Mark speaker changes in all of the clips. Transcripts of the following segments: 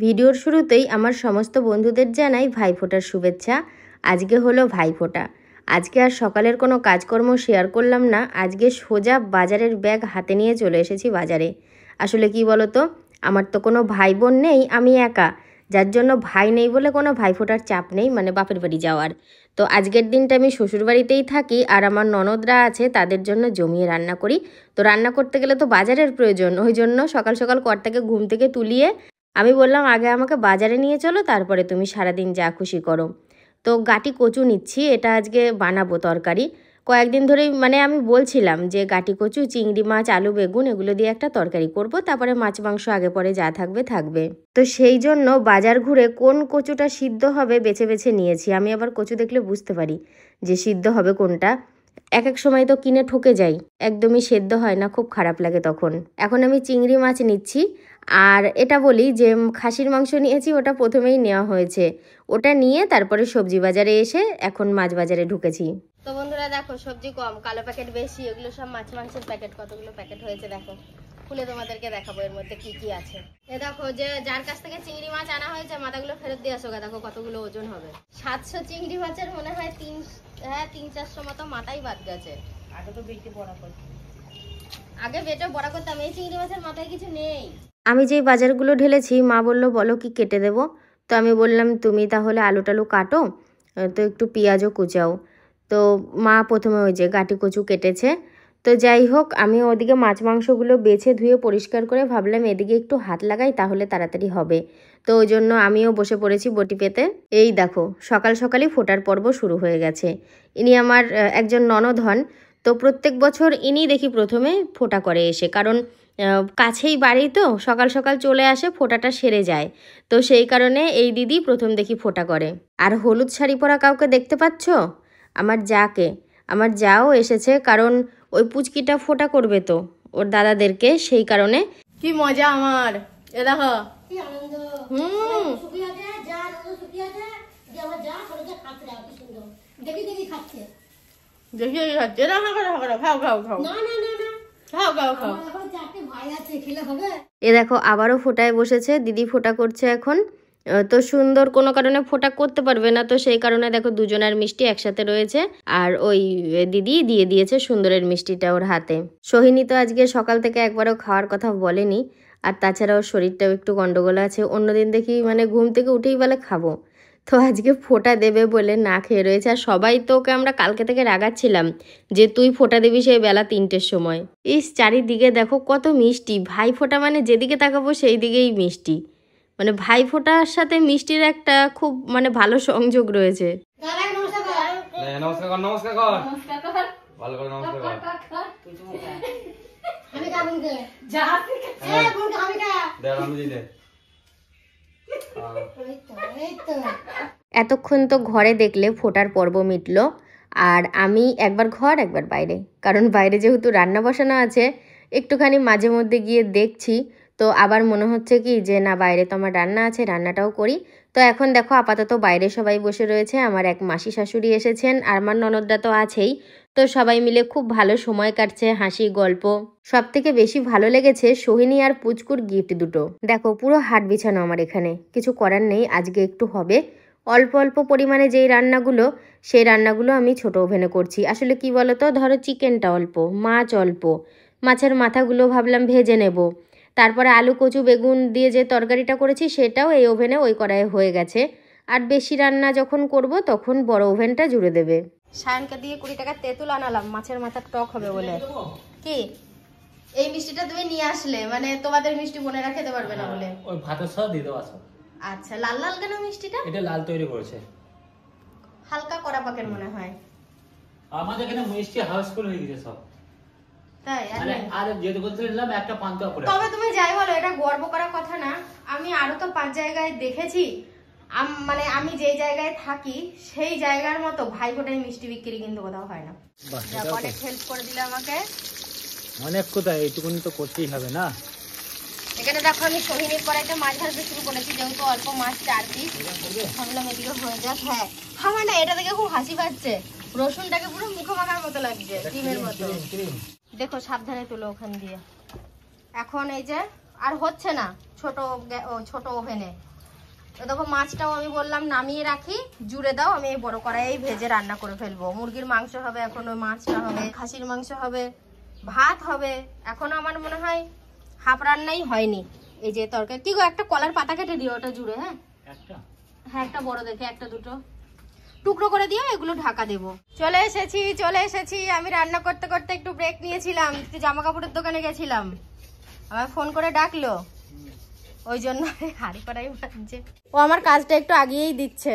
Speaker 1: ভিডিওর শুরুতেই আমার সমস্ত বন্ধুদের জানাই ভাইফোঁটার শুভেচ্ছা। আজকে হলো ভাইফোঁটা। আজকে আর সকালের কোনো কাজকর্ম শেয়ার করলাম না। আজকে সোজা বাজারের ব্যাগ হাতে নিয়ে চলে এসেছি বাজারে। আসলে কি বলো তো, আমার তো কোনো ভাই বোন নেই, আমি একা, যার জন্য ভাই নেই বলে কোনো ভাইফোঁটার চাপ নেই, মানে বাপের বাড়ি যাওয়ার। তো আজকের দিনটা আমি শ্বশুরবাড়িতেই থাকি, আর আমার ননদরা আছে, তাদের জন্য জমিয়ে রান্না করি। তো রান্না করতে গেলে তো বাজারের প্রয়োজন, ওই জন্য সকাল সকাল কর্তাকে ঘুম থেকে তুলিয়ে আমি বললাম আগে আমাকে বাজারে নিয়ে চলো, তারপরে তুমি সারাদিন যা খুশি করো। তো গাটি কচু নিচ্ছি, এটা আজকে বানাবো তরকারি। কয়েকদিন ধরেই মানে আমি বলছিলাম যে গাটি কচু, চিংড়ি মাছ, আলু, বেগুন এগুলো দিয়ে একটা তরকারি করব, তারপরে মাছ মাংস আগে পরে যা থাকবে থাকবে। তো সেই জন্য বাজার ঘুরে কোন কচুটা সিদ্ধ হবে বেছে বেছে নিয়েছি। আমি আবার কচু দেখলে বুঝতে পারি যে সিদ্ধ হবে কোনটা। এক এক সময় তো কিনে ঠকে যাই, একদমই সেদ্ধ হয় না, খুব খারাপ লাগে তখন। এখন আমি চিংড়ি মাছ নিচ্ছি। আর এটা বলি যে খাসির মাংস নিয়েছি, ওটা প্রথমেই নেওয়া হয়েছে, ওটা নিয়ে তারপরে সবজি বাজারে এসে এখন মাছ বাজারে ঢুকেছি। তো বন্ধুরা দেখো, সবজি কম, কালো প্যাকেট বেশি, এগুলো সব মাছ মাংসের প্যাকেট। কতগুলো প্যাকেট হয়েছে দেখো, খুলে তোমাদেরকে দেখাবো এর মধ্যে কি কি আছে। এ দেখো, যে যার কাছ থেকে চিংড়ি মাছ আনা হয়েছে মাথাগুলো ফেরত দিয়ে আসো। দেখো কতগুলো ওজন হবে। 700 চিংড়ি মাছের মনে হয় 300-400 মতো মাথাই বাদ গেছে। আগে তো বেটে বড়া করতাম, আগে বেটে বড়া করতাম, এই চিংড়ি মাছের মাথায় কিছু নেই। আমি যেই বাজারগুলো ঢেলেছি, মা বললো বলো কি কেটে দেবো। তো আমি বললাম তুমি তাহলে আলু টালু কাটো, তো একটু পেঁয়াজও কুচাও। তো মা প্রথমে ওই যে গাটি কচু কেটেছে। তো যাই হোক, আমি ওদিকে মাছ মাংসগুলো বেছে ধুয়ে পরিষ্কার করে ভাবলাম এদিকে একটু হাত লাগাই, তাহলে তাড়াতাড়ি হবে। তো ওই জন্য আমিও বসে পড়েছি বটি পেতে। এই দেখো, সকাল সকালই ফোটার পর্ব শুরু হয়ে গেছে। ইনি আমার একজন ননদ হন। তো প্রত্যেক বছর ইনি দেখি প্রথমে ফোঁটা করে এসে, কারণ কাছেই বাড়ি, তো সকাল সকাল চলে আসে, ফোঁটাটা সেরে যায়। তো সেই কারণে এই দিদি প্রথম দেখি ফোঁটা করে। আর হলুদ শাড়ি পরা কাউকে দেখতে পাচ্ছ? আমার যাকে, আমার যাও এসেছে, কারণ ওই পুচকিটা ফোঁটা করবে তো ওর দাদাদেরকে, সেই কারণে। কি মজা আমার, এ দেখো কি আনন্দ। দেখি দেখি খাচ্ছে, দেখি দেখি খাচ্ছে। খাও খাও খাও, না না না না, খাও খাও খাও। এ দেখো আবারও ফোঁটায় বসেছে, দিদি ফোঁটা করছে এখন। তো সুন্দর কোনো কারণে ফোঁটা করতে পারবে না, তো সেই কারণে দেখো দুজনের মিষ্টি একসাথে রয়েছে। আর ওই দিদি দিয়ে দিয়েছে সুন্দরের মিষ্টিটা ওর হাতে। সোহিনী তো আজকে সকাল থেকে একবারও খাওয়ার কথা বলেনি, আর তাছাড়া ওর শরীরটাও একটু গন্ডগোল আছে। অন্যদিন দেখি মানে ঘুম থেকে উঠেই বলে খাবো, তো আজকে ফোঁটা দেবে বলে না খেয়ে রয়েছে। আর সবাই তো ওকে আমরা কালকে থেকে রাগাচ্ছিলাম যে তুই ফোঁটা দিবি সেই বেলা 3টের সময়। ইস, চারিদিকে দেখো কত মিষ্টি। ভাই ফোঁটা মানে যেদিকে তাকাবো সেই দিকেই মিষ্টি, মানে ভাই ফোঁটার সাথে মিষ্টির একটা খুব মানে ভালো সংযোগ রয়েছে। এতক্ষণ তো ঘরে দেখলে ফোঁটার পর্ব মিটলো, আর আমি একবার ঘর একবার বাইরে, কারণ বাইরে যেহেতু রান্না বসানো আছে, একটুখানি মাঝে মধ্যে গিয়ে দেখছি। তো আবার মনে হচ্ছে কি যে না, বাইরে তো আমার রান্না আছে, রান্নাটাও করি। তো এখন দেখো আপাতত বাইরে সবাই বসে রয়েছে। আমার এক মাসি শাশুড়ি এসেছেন, আর আমার ননদরা তো আছেই। তো সবাই মিলে খুব ভালো সময় কাটছে, হাসি গল্প। সব থেকে বেশি ভালো লেগেছে সোহিনী আর পুচকুর গিফট দুটো। দেখো পুরো হাট বিছানো আমার এখানে, কিছু করার নেই, আজকে একটু হবে। অল্প অল্প পরিমাণে যেই রান্নাগুলো, সেই রান্নাগুলো আমি ছোট ওভেনে করছি। আসলে কি বলো তো, ধরো চিকেনটা অল্প, মাছ অল্প, মাছের মাথাগুলো ভাবলাম ভেজে নেব। তারপরে আলু কচু বেগুন দিয়ে যে তরকারিটা করেছি সেটাও এই ওভেনে ওই কড়াইয়ে হয়ে গেছে। আর বেশি রান্না যখন করব তখন বড় ওভেনটা জুড়ে দেবে। সায়নকে দিয়ে 20 টাকা তেঁতুল আনালাম, মাছের মাথার টক হবে বলে। কি এই মিষ্টিটা তুমি নিয়ে আসলে, মানে তোমাদের মিষ্টি বোনেরা খেতে পারবে না বলে?
Speaker 2: ওই ভাতের সাথে দিয়ে দাও।
Speaker 1: আচ্ছা, লাল লাল কেন মিষ্টিটা?
Speaker 2: এটা লাল তৈরি করেছে,
Speaker 1: হালকা কড়া পাকের মনে হয়।
Speaker 2: আমাদের এখানে মিষ্টি হাউসফুল হয়ে গেছে সব,
Speaker 1: তাই?
Speaker 2: আর যেহেতু বলছিলাম একটা পান্তা করে।
Speaker 1: তবে তুমি যাই বলো, এটা গর্ব করার কথা না। আমি আরো তো 5 জায়গায় দেখেছি, মানে আমি যেই জায়গায় থাকি সেই জায়গার মতো ভাই ফোঁটায় মিষ্টি বিক্রি কিন্তু কোথাও হয় না। অনেক হেল্প করে দিলে আমাকে,
Speaker 2: অনেক কোথায়, এইটুকুনি তো করতেই হবে না।
Speaker 1: এখানে দেখো আমি সোহিনীর কড়াইতে মাছ ভাজতে শুরু করেছি, যেহেতু অল্প মাছ 4 পিস, ভাবলাম এদিকে হয়ে যাক। হ্যাঁ আমার না এটা দেখে খুব হাসি পাচ্ছে, রসুনটাকে পুরো মুখে মাখার মতো লাগছে, ডিমের মতো। দেখো সাবধানে তুলো ওখান দিয়ে। এখন এই যে আর হচ্ছে না ছোট ওভেনে। তো দেখো মাছটাও আমি বললাম নামিয়ে রাখি, জুড়ে দাও, আমি এই বড় কড়াইয়ে ভেজে রান্না করে ফেলবো। মুরগির মাংস হবে, এখন ওই মাছটা হবে, খাসির মাংস হবে, ভাত হবে। এখন আমার মনে হয় হাফ রান্নাই হয়নি। এই যে তরকারি, কি গো একটা কলার পাতা কেটে দিও ওটা জুড়ে। হ্যাঁ একটা বড় দেখে, একটা দুটো টুকরো করে দিও, এগুলো ঢাকা দেবো। চলে এসেছি। আমি রান্না করতে করতে একটু ব্রেক নিয়েছিলাম, একটু জামা কাপড়ের দোকানে গেছিলাম, আমার ফোন করে ডাকলো, ওই জন্য হাড়ি কড়াই বাজছে। ও আমার কাজটা একটু আগিয়েই দিচ্ছে।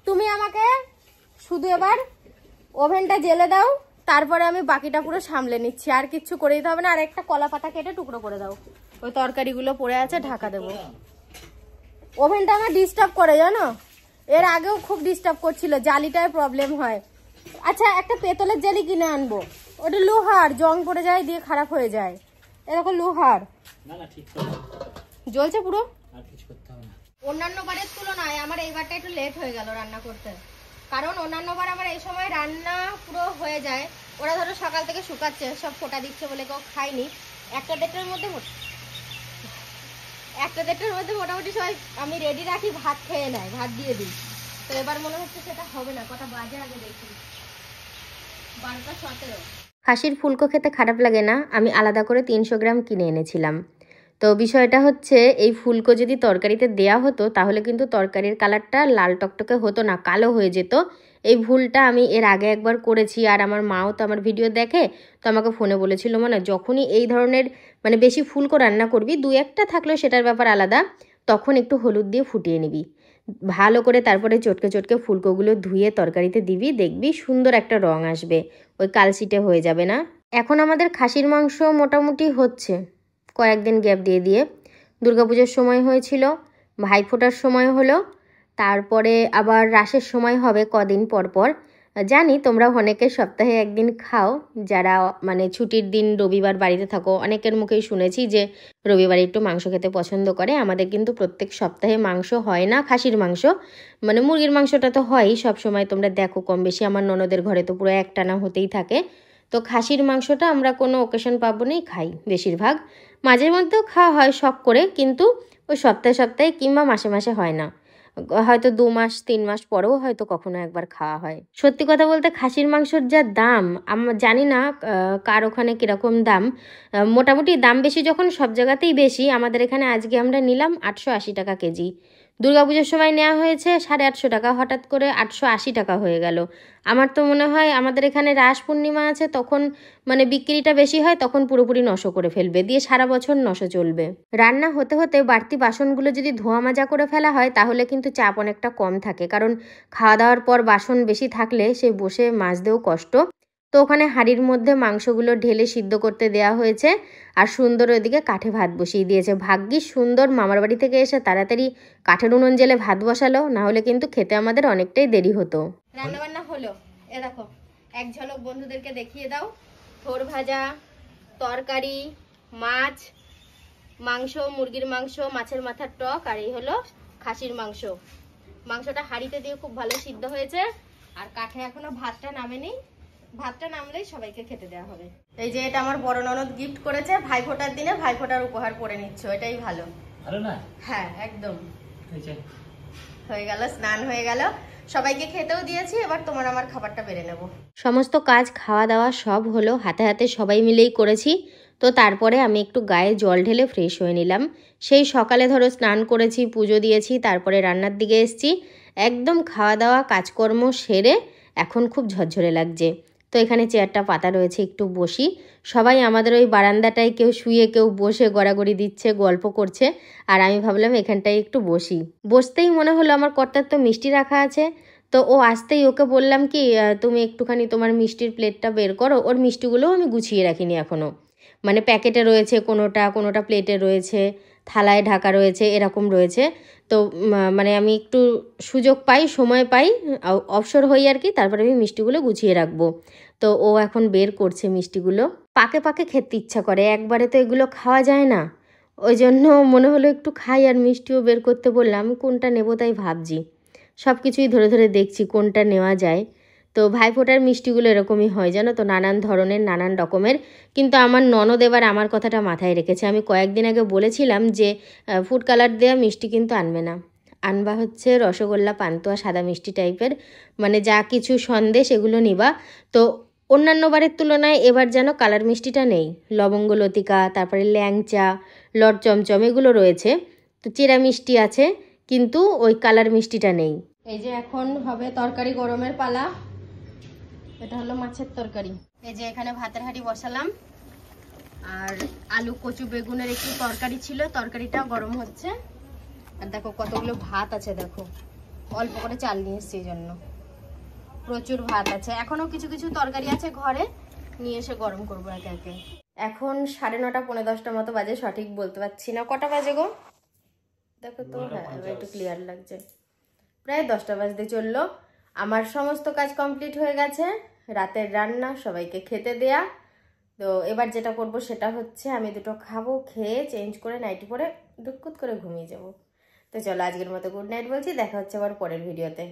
Speaker 1: তুমি আমাকে শুধু এবার ওভেনটা জেলে দাও, তারপরে আমি বাকিটা পুরো সামলে নিচ্ছি, আর কিচ্ছু করে দিতে হবে না। আর একটা কলা পাতা কেটে টুকরো করে দাও, ওই তরকারিগুলো পড়ে আছে, ঢাকা দেবো। ওভেনটা আমার ডিস্টার্ব করে জানো, এর আগেও খুব ডিস্টার্ব করছিল, জালিটায় প্রবলেম হয়। আচ্ছা একটা পেতলের জালি কিনে আনবো, ওটা লোহার, জং পড়ে যায় দিয়ে খারাপ হয়ে যায়, এরকম লোহার জ্বলছে পুরো। অন্যান্য বারের তুলনায় আমার এইবারটা একটু লেট হয়ে গেল রান্না করতে, কারণ অন্যান্য বার আমার এই সময় রান্না পুরো হয়ে যায়। ওরা ধরো সকাল থেকে শুকাচ্ছে, সব ফোটা দিচ্ছে বলে কেউ খায়নি। একটা দেড়টার মধ্যে মোটামুটি সবাই আমি রেডি রাখি, ভাত খেয়ে নেয়, ভাত দিয়ে দিই। তো এবার মনে হচ্ছে সেটা হবে না। কটা বাজে আগে দেখি, 12:17। খাসির ফুলকো খেতে খারাপ লাগে না, আমি আলাদা করে 300 গ্রাম কিনে এনেছিলাম। তো বিষয়টা হচ্ছে এই ফুলকো যদি তরকারিতে দেয়া হতো তাহলে কিন্তু তরকারির কালারটা লাল টকটকে হতো না, কালো হয়ে যেত। এই ভুলটা আমি এর আগে একবার করেছি, আর আমার মাও তো আমার ভিডিও দেখে, তো আমাকে ফোনে বলেছিল, মানে যখনই এই ধরনের মানে বেশি ফুলকো রান্না করবি, 2-1টা থাকলেও সেটার ব্যাপার আলাদা, তখন একটু হলুদ দিয়ে ফুটিয়ে নিবি ভালো করে, তারপরে চটকে ফুলকোগুলো ধুয়ে তরকারিতে দিবি, দেখবি সুন্দর একটা রং আসবে, ওই কালচিটে হয়ে যাবে না। এখন আমাদের খাসির মাংস মোটামুটি হচ্ছে, কয়েকদিন গ্যাপ দিয়ে দুর্গাপুজোর সময় হয়েছিল, ভাইফোঁটার সময় হলো, তারপরে আবার রাসের সময় হবে কদিন পর। জানি তোমরা অনেকে সপ্তাহে একদিন খাও, যারা মানে ছুটির দিন রবিবার বাড়িতে থাকো, অনেকের মুখেই শুনেছি যে রবিবার একটু মাংস খেতে পছন্দ করে। আমাদের কিন্তু প্রত্যেক সপ্তাহে মাংস হয় না, খাসির মাংস, মানে মুরগির মাংসটা তো হয়ই সব সময়, তোমরা দেখো কম বেশি আমার ননদের ঘরে তো পুরো একটানা হতেই থাকে। তো খাসির মাংসটা আমরা কোনো ওকেশন পার্বণেই খাই বেশিরভাগ, মাঝে মধ্যেও খাওয়া হয় শখ করে, কিন্তু ওই সপ্তাহে কিংবা মাসে হয় না, হয়তো 2 মাস 3 মাস পরেও হয়তো কখনো একবার খাওয়া হয়। সত্যি কথা বলতে খাসির মাংসর যা দাম, জানি না কার ওখানে কীরকম দাম, মোটামুটি দাম বেশি যখন সব জায়গাতেই বেশি, আমাদের এখানে আজকে আমরা নিলাম 880 টাকা কেজি। দুর্গাপুজোর সময় নেওয়া হয়েছে 850 টাকা, হঠাৎ করে 880 টাকা হয়ে গেল। আমার তো মনে হয় আমাদের এখানে রাস পূর্ণিমা আছে, তখন মানে বিক্রিটা বেশি হয়, তখন পুরোপুরি নশো করে ফেলবে, দিয়ে সারা বছর নশো চলবে। রান্না হতে হতে বাড়তি বাসনগুলো যদি ধোয়া মাজা করে ফেলা হয় তাহলে কিন্তু চাপ অনেকটা কম থাকে, কারণ খাওয়া দাওয়ার পর বাসন বেশি থাকলে সে বসে মাজতেও কষ্ট। তো ওখানে হাঁড়ির মধ্যে মাংসগুলো ঢেলে সিদ্ধ করতে দেওয়া হয়েছে, আর সুন্দর ওইদিকে কাঠে ভাত বসিয়ে দিয়েছে। ভাগ্যিস সুন্দর মামার বাড়ি থেকে এসে তাড়াতাড়ি কাঠের উনুন জেলে ভাত বসালো, না হলে কিন্তু খেতে আমাদের অনেকটাই দেরি হতো। রান্নাবান্না হলো, এ দেখো এক ঝলক বন্ধুদেরকে দেখিয়ে দাও। থোর ভাজা, তরকারি, মাছ, মাংস, মুরগির মাংস, মাছের মাথার টক, আর এই হলো খাসির মাংস। মাংসটা হাঁড়িতে দিয়ে খুব ভালো সিদ্ধ হয়েছে, আর কাঠে এখনো ভাতটা নামেনি, ভাতটা নামলেই সবাইকে খেতে দেওয়া হবে। এই যে এটা আমার বড় ননদ গিফট করেছে, ভাইফোঁটার দিনে ভাইফোঁটার উপহার পরে নিচ্ছ, এটাই ভালো।
Speaker 2: ভালো না?
Speaker 1: হ্যাঁ একদম। হয়ে গেল, স্নান হয়ে গেল, সবাইকে খেতেও দিয়েছি, এবার তোমার আমার খাবারটা বেড়ে নেব। সমস্ত কাজ খাওয়া দাওয়া সব হলো, হাতে হাতে সবাই মিলেই করেছি। তো তারপরে আমি একটু গায়ে জল ঢেলে ফ্রেশ হয়ে নিলাম। সেই সকালে ধরো স্নান করেছি, পুজো দিয়েছি, তারপরে রান্নার দিকে এসেছি, একদম খাওয়া দাওয়া কাজকর্ম সেরে এখন খুব ঝরঝরে লাগছে। তো এখানে চেয়ারটা পাতা রয়েছে, একটু বসি। সবাই আমাদের ওই বারান্দাটায় কেউ শুয়ে কেউ বসে গড়াগড়ি দিচ্ছে, গল্প করছে, আর আমি ভাবলাম এখানটায় একটু বসি। বসতেই মনে হলো আমার কর্তার তো মিষ্টি রাখা আছে, তো ও আসতেই ওকে বললাম কি তুমি একটুখানি তোমার মিষ্টির প্লেটটা বের করো। ওর মিষ্টিগুলোও আমি গুছিয়ে রাখিনি এখনও, মানে প্যাকেটে রয়েছে, কোনোটা প্লেটে রয়েছে, থালায় ঢাকা রয়েছে, এরকম রয়েছে। তো মানে আমি একটু সুযোগ পাই, সময় পাই, অবসর হই আর কি, তারপরে আমি মিষ্টিগুলো গুছিয়ে রাখবো। তো ও এখন বের করছে মিষ্টিগুলো, পাকে পাকে খেতে ইচ্ছা করে, একবারে তো এগুলো খাওয়া যায় না, ওই জন্য মনে হলো একটু খাই, আর মিষ্টিও বের করতে বললাম। কোনটা নেবো তাই ভাবছি, সব কিছুই ধরে ধরে দেখছি কোনটা নেওয়া যায়। তো ভাইফোঁটার মিষ্টিগুলো এরকমই হয় জানো তো, নানান ধরনের নানান রকমের। কিন্তু আমার ননদ এবার আমার কথাটা মাথায় রেখেছে। আমি কয়েকদিন আগে বলেছিলাম যে ফুড কালার দেওয়া মিষ্টি কিন্তু আনবে না, আনবা হচ্ছে রসগোল্লা, পান্তুয়া, সাদা মিষ্টি টাইপের, মানে যা কিছু সন্দেশ এগুলো নিবা। তো অন্যান্য বারের তুলনায় এবার যেন কালার মিষ্টিটা নেই। লবঙ্গ লতিকা, তারপরে ল্যাংচা, লট চমচম এগুলো রয়েছে। তো চিরা মিষ্টি আছে, কিন্তু ওই কালার মিষ্টিটা নেই। এই যে এখন হবে তরকারি গরমের পালা। এটা হলো মাছের তরকারি। এই যে এখানে ভাতের হাঁড়ি বসালাম, আর আলু কচু বেগুনের একটু তরকারি ছিল, তরকারিটা গরম হচ্ছে। আর দেখো কতগুলো ভাত আছে, দেখো অল্প করে চাল নিয়ে এসছি, এই জন্য প্রচুর ভাত আছে। এখনো কিছু কিছু তরকারি আছে ঘরে, নিয়ে এসে গরম করবো একে একে। এখন 9:30 পৌনে 10টার মতো বাজে, সঠিক বলতে পারছি না কটা বাজে গো, দেখো তো। হ্যাঁ, এবার একটু ক্লিয়ার লাগছে। প্রায় 10টা বাজতে চললো। আমার সমস্ত কাজ কমপ্লিট হয়ে গেছে, রাতের রান্না, সবাইকে খেতে দেয়া। তো এবার যেটা করব সেটা হচ্ছে আমি দুটো খাবো, খেয়ে চেঞ্জ করে নাইটি পরে দুকুত করে ঘুমিয়ে যাব। তো চলো আজকের মতো গুড নাইট বলছি, দেখা হচ্ছে আবার পরের ভিডিওতে।